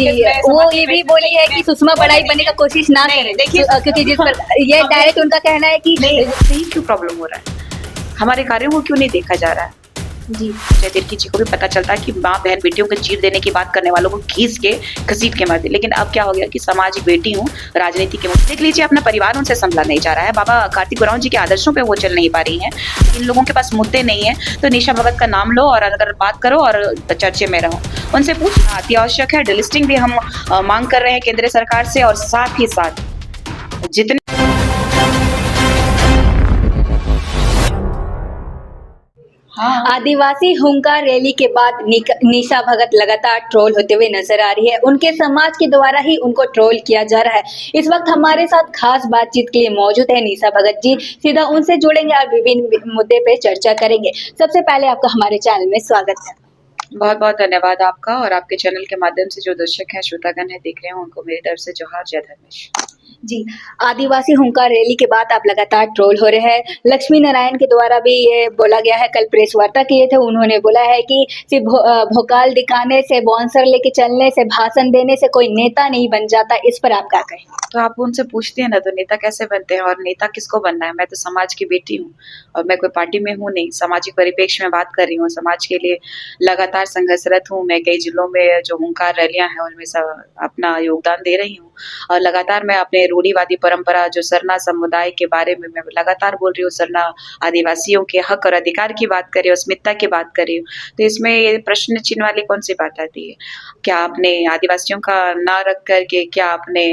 जी, इसमें वो समझ ये में भी बोली है कि सुषमा बड़ाई बनने का कोशिश ना नहीं, करें देखिए क्योंकि जिस पर ये डायरेक्ट उनका कहना है कि नहीं, सही क्यों प्रॉब्लम हो रहा है? हमारे कार्यों को क्यों नहीं देखा जा रहा है? जी अजय तिर्की जी को भी पता चलता है कि माँ बहन बेटियों को चीर देने की बात करने वालों को खींच के घसीट के मार दे, लेकिन अब क्या हो गया कि समाज की बेटी हूँ, राजनीति के मुद्दे देख लीजिए, अपना परिवार उनसे संभला नहीं जा रहा है। बाबा कार्तिक उरांव जी के आदर्शों पे वो चल नहीं पा रही हैं। इन लोगों के पास मुद्दे नहीं है, तो निशा भगत का नाम लो और अगर बात करो और चर्चे में रहो। उनसे पूछना अति आवश्यक है। डिलिस्टिंग भी हम मांग कर रहे हैं केंद्र सरकार से, और साथ ही साथ जितने आदिवासी हुंकार रैली के बाद निशा भगत लगातार ट्रोल होते हुए नजर आ रही है। उनके समाज के द्वारा ही उनको ट्रोल किया जा रहा है। इस वक्त हमारे साथ खास बातचीत के लिए मौजूद है निशा भगत जी। सीधा उनसे जुड़ेंगे और विभिन्न मुद्दे पे चर्चा करेंगे। सबसे पहले आपका हमारे चैनल में स्वागत है। बहुत बहुत धन्यवाद आपका, और आपके चैनल के माध्यम से जो दर्शक हैं, श्रोतागण हैं, देख रहे हैं, उनको मेरी तरफ से जोहार, जय धर्मेश। जी, आदिवासी हुंकार रैली के बाद आप लगातार ट्रोल हो रहे हैं। लक्ष्मी नारायण के द्वारा भी ये बोला गया है, कल प्रेस वार्ता किए थे, उन्होंने बोला है कि सिर्फ भोकाल दिखाने से, बाउंसर लेके चलने से, भाषण देने से कोई नेता नहीं बन जाता। इस पर आप क्या कहें? तो आप उनसे पूछते हैं ना, तो नेता कैसे बनते हैं, और नेता किसको बनना है? मैं तो समाज की बेटी हूँ, और मैं कोई पार्टी में हूँ नहीं, सामाजिक परिप्रेक्ष्य में बात कर रही हूँ। समाज के लिए लगातार संघर्षरत हूँ। मैं कई जिलों में जो हुंकार रैलियां हैं उनमें अपना योगदान दे रही हूँ, और लगातार मैं अपने रूढ़िवादी परंपरा जो सरना समुदाय के बारे में मैं लगातार बोल रही हूँ। सरना आदिवासियों के हक और अधिकार की बात कर रही हूँ, अस्मिता की बात कर रही हूँ। तो इसमें ये प्रश्न चिन्ह वाली कौन सी बात आती है? क्या आपने आदिवासियों का ना रख करके क्या आपने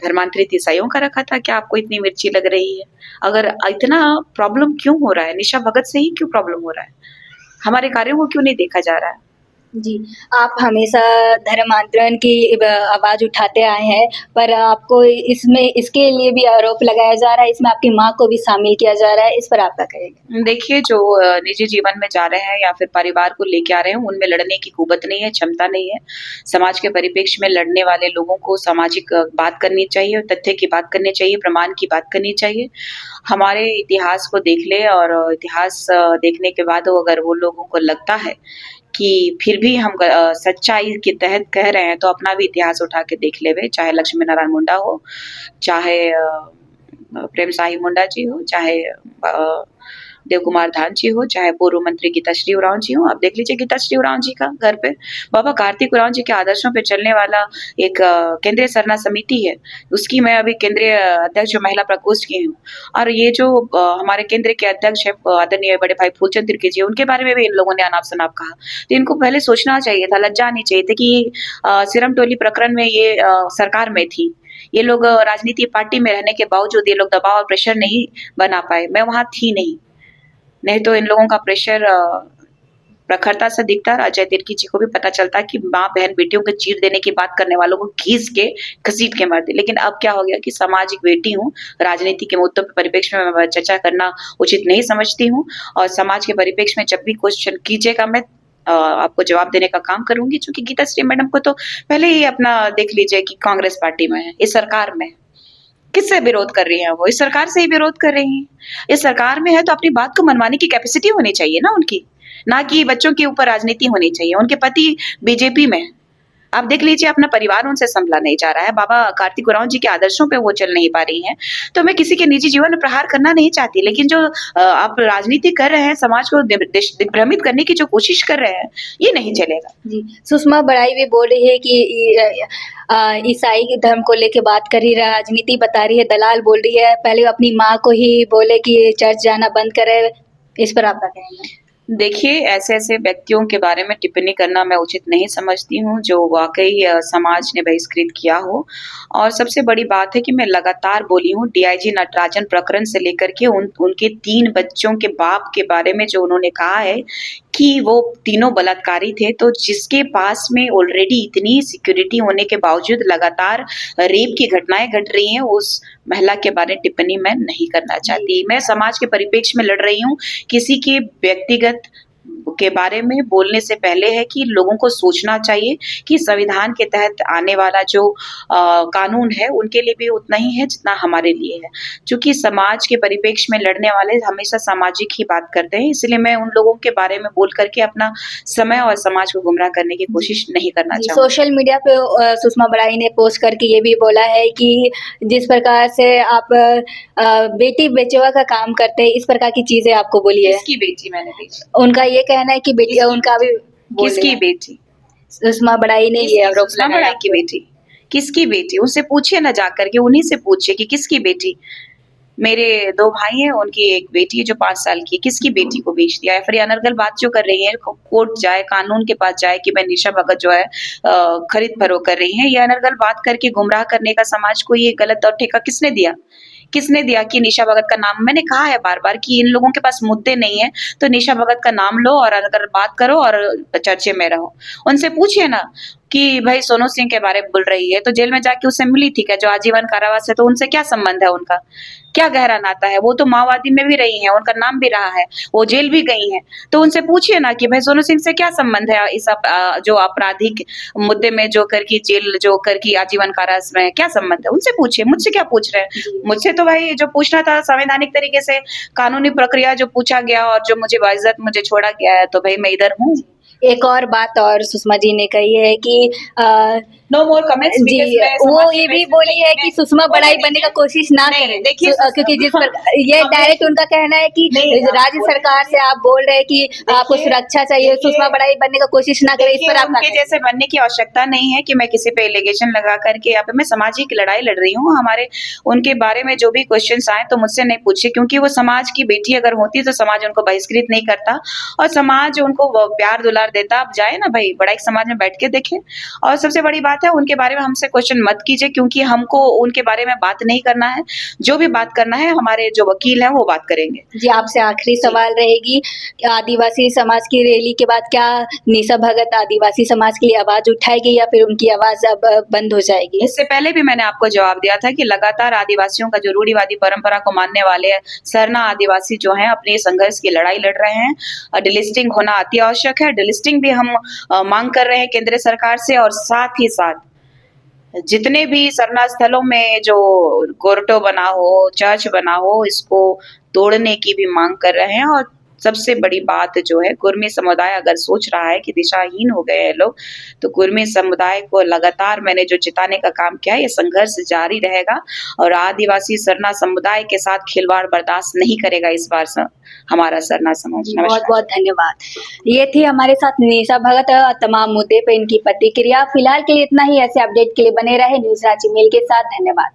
धर्मांतरित ईसाइयों का रखा था? क्या आपको इतनी मिर्ची लग रही है? अगर इतना प्रॉब्लम क्यों हो रहा है? निशा भगत से ही क्यों प्रॉब्लम हो रहा है? हमारे कार्यों को क्यों नहीं देखा जा रहा है? जी, आप हमेशा धर्मांतरण की आवाज उठाते आए हैं, पर आपको इसमें इसके लिए भी आरोप लगाया जा रहा है, इसमें आपकी माँ को भी शामिल किया जा रहा है। इस पर आप क्या कहेंगे? देखिए, जो निजी जीवन में जा रहे हैं या फिर परिवार को लेके आ रहे हैं, उनमें लड़ने की कुवत नहीं है, क्षमता नहीं है। समाज के परिप्रेक्ष्य में लड़ने वाले लोगों को सामाजिक बात करनी चाहिए, तथ्य की बात करनी चाहिए, प्रमाण की बात करनी चाहिए। हमारे इतिहास को देख ले, और इतिहास देखने के बाद अगर वो लोगों को लगता है कि फिर भी हम सच्चाई के तहत कह रहे हैं, तो अपना भी इतिहास उठा के देख लेवे। चाहे लक्ष्मी नारायण मुंडा हो, चाहे प्रेम साही मुंडा जी हो, चाहे देव कुमार धान जी हो, चाहे पूर्व मंत्री गीताश्री उरांव जी हो। आप देख लीजिए गीताश्री उरांव जी का घर पे बाबा कार्तिक उरांव जी के आदर्शों पे चलने वाला एक केंद्रीय सरना समिति है, उसकी मैं अभी केंद्रीय अध्यक्ष महिला प्रकोष्ठ की हूँ। और ये जो हमारे केंद्र के अध्यक्ष है आदरणीय बड़े भाई फूलचंद तिर्की जी, उनके बारे में भी इन लोगों ने अनाप शनाप कहा। तो इनको पहले सोचना चाहिए था, लज्जा आनी चाहिए थी कि सिरम टोली प्रकरण में ये सरकार में थी। ये लोग राजनीति पार्टी में रहने के बावजूद ये लोग दबाव और प्रेशर नहीं बना पाए। मैं वहां थी नहीं तो इन लोगों का प्रेशर प्रखरता से दिखता है। अजय तिर्की जी को भी पता चलता है कि माँ बहन बेटियों को चीर देने की बात करने वालों को घीस के घसीट के मार दे, लेकिन अब क्या हो गया कि सामाजिक बेटी हूँ, राजनीति के मुद्दों पर परिप्रेक्ष्य में मैं चर्चा करना उचित नहीं समझती हूँ, और समाज के परिप्रेक्ष्य में जब भी क्वेश्चन कीजिएगा मैं आपको जवाब देने का काम करूंगी। चूंकि गीताश्री मैडम को तो पहले ही अपना देख लीजिए कि कांग्रेस पार्टी में है, इस सरकार में है। किससे विरोध कर रही हैं वो? इस सरकार से ही विरोध कर रही हैं। इस सरकार में है तो अपनी बात को मनवाने की कैपेसिटी होनी चाहिए ना उनकी, ना कि बच्चों के ऊपर राजनीति होनी चाहिए। उनके पति बीजेपी में, आप देख लीजिए, अपना परिवार उनसे संभला नहीं जा रहा है। बाबा कार्तिक उरांव जी के आदर्शों पे वो चल नहीं पा रही हैं। तो मैं किसी के निजी जीवन में प्रहार करना नहीं चाहती, लेकिन जो आप राजनीति कर रहे हैं, समाज को दिग्भ्रमित करने की जो कोशिश कर रहे हैं, ये नहीं चलेगा। जी, सुषमा बड़ाई भी बोल रही है कि ईसाई धर्म को लेके बात कर रही है, राजनीति बता रही है, दलाल बोल रही है। पहले अपनी माँ को ही बोले कि चर्च जाना बंद करे। इस पर आप क्या कहेंगे? देखिए, ऐसे-ऐसे व्यक्तियों के बारे में टिप्पणी करना मैं उचित नहीं समझती हूँ, जो वाक़ई समाज ने बहिष्कृत किया हो। और सबसे बड़ी बात है कि मैं लगातार बोली हूँ, डीआईजी नटराजन प्रकरण से लेकर के उनके 3 बच्चों के बाप के बारे में जो उन्होंने कहा है कि वो तीनों बलात्कारी थे, तो जिसके पास में ऑलरेडी इतनी सिक्योरिटी होने के बावजूद लगातार रेप की घटनाएँ घट रही हैं, उस महिला के बारे में टिप्पणी मैं नहीं करना चाहती। मैं समाज के परिप्रेक्ष्य में लड़ रही हूँ, किसी के व्यक्तिगत के बारे में बोलने से पहले है कि लोगों को सोचना चाहिए कि संविधान के तहत आने वाला जो कानून है उनके लिए भी उतना ही है जितना हमारे लिए है। चूँकि समाज के परिप्रेक्ष्य में लड़ने वाले हमेशा सामाजिक ही बात करते हैं, इसलिए मैं उन लोगों के बारे में बोल कर के अपना समय और समाज को गुमराह करने की कोशिश नहीं करना जी, चाहूँगी। सोशल मीडिया पे सुषमा बड़ाई ने पोस्ट करके ये भी बोला है कि जिस प्रकार से आप बेटी बेचवा का काम करते हैं, इस प्रकार की चीजें आपको बोली है। किसकी बेटी मैंने बेची? उनका ये कहना है कि बेटी किसकी उनका भी बोल रहे किसकी हैं। बेटी? सुषमा बड़ाई ने ये आरोप सुषमा लगाया बड़ाई की बेटी? किसकी बेटी? उससे पूछिए ना जाकर के, उन्हीं से पूछिए कि किसकी बेटी? मेरे 2 भाई हैं, उनकी एक बेटी है जो 5 साल की है, किसकी बेटी को बेच दिया है? फिर ये अनर्गल बात जो कर रही है, कोर्ट जाए, कानून के पास जाए कि मैं निशा भगत जो है खरीद-फरोख्त कर रही हैं, ये अनर्गल बात करके गुमराह करने का समाज को ये गलत और ठेका किसने दिया? किसने दिया कि निशा भगत का नाम मैंने कहा है बार-बार कि इन लोगों के पास मुद्दे नहीं है, तो निशा भगत का नाम लो और अगर बात करो और चर्चे में रहो। उनसे पूछिए ना कि भाई सोनू सिंह के बारे में बोल रही है, तो जेल में जाके उससे मिली थी क्या? जो आजीवन कारावास है, तो उनसे क्या संबंध है उनका? क्या गहरा नाता है? वो तो माओवादी में भी रही हैं, उनका नाम भी रहा है, वो जेल भी गई हैं। तो उनसे पूछिए ना कि भाई सोनू सिंह से क्या संबंध है इस जो आपराधिक मुद्दे में जो कर की जेल जो कर की आजीवन कारावास में क्या संबंध है? उनसे पूछिए, मुझसे क्या पूछ रहे हैं? मुझसे तो भाई जो पूछना था संवैधानिक तरीके से कानूनी प्रक्रिया जो पूछा गया और जो मुझे बाइज्जत मुझे छोड़ा गया है, तो भाई मैं इधर हूँ। एक और बात और सुषमा जी ने कही है कि नो मोर कमेंट्स जी बिकॉज़ मैं वो समाज ये के भी बेसिस बोली है पे कि सुषमा बोलिए, बड़ाई बनने का कोशिश ना नहीं, करें देखिए क्योंकि जिस पर ये हमें- डायरेक्ट उनका कहना है कि नहीं, आप राज्य बोले सरकार से आप बोल रहे हैं कि आपको देखिए- सुरक्षा चाहिए, देखिए- सुषमा बड़ाई बनने का कोशिश ना करें, इस देखिए पर आप उनके जैसे बनने की आवश्यकता नहीं है कि मैं किसी पे एलिगेशन लगा करके यहाँ पे मैं समाज की लड़ाई लड़ रही हूँ। हमारे उनके बारे में जो भी क्वेश्चंस आए तो मुझसे नहीं पूछिए क्योंकि वो समाज की बेटी अगर होती तो समाज उनको बहिष्कृत नहीं करता और समाज उनको प्यार दुलार देता। आप जाए ना भाई बड़ा एक समाज में बैठ के देखें और सबसे बड़ी बात है उनके बारे में हमसे क्वेश्चन मत कीजिए क्योंकि हमको उनके बारे में बात नहीं करना है। जो भी बात करना है हमारे जो वकील हैं वो बात करेंगे। जी आपसे आखिरी सवाल रहेगी कि आदिवासी समाज की रैली के बाद क्या निशा भगत आदिवासी समाज के लिए आवाज उठाएगी या फिर उनकी आवाज अब बंद हो जाएगी? इससे पहले भी मैंने आपको जवाब दिया था कि लगातार आदिवासियों का जो रूढ़िवादी परंपरा को मानने वाले सरना आदिवासी जो हैं अपने संघर्ष की लड़ाई लड़ रहे हैं। डिलिस्टिंग होना अति आवश्यक है। डिलिस्टिंग भी हम मांग कर रहे हैं केंद्र सरकार से और साथ ही साथ जितने भी सरना स्थलों में जो गोरटो बना हो, चर्च बना हो, इसको तोड़ने की भी मांग कर रहे हैं और सबसे बड़ी बात जो है कुर्मी समुदाय अगर सोच रहा है कि दिशाहीन हो गए हैं लोग, तो कुर्मी समुदाय को लगातार मैंने जो चिताने का काम किया है, ये संघर्ष जारी रहेगा और आदिवासी सरना समुदाय के साथ खिलवाड़ बर्दाश्त नहीं करेगा इस बार हमारा सरना समाज। बहुत नमस्कार। बहुत धन्यवाद। ये थी हमारे साथ निशा भगत तमाम मुद्दे पे इनकी प्रतिक्रिया। फिलहाल के लिए इतना ही। ऐसे अपडेट के लिए बने रहे न्यूज रांची मेल के साथ। धन्यवाद।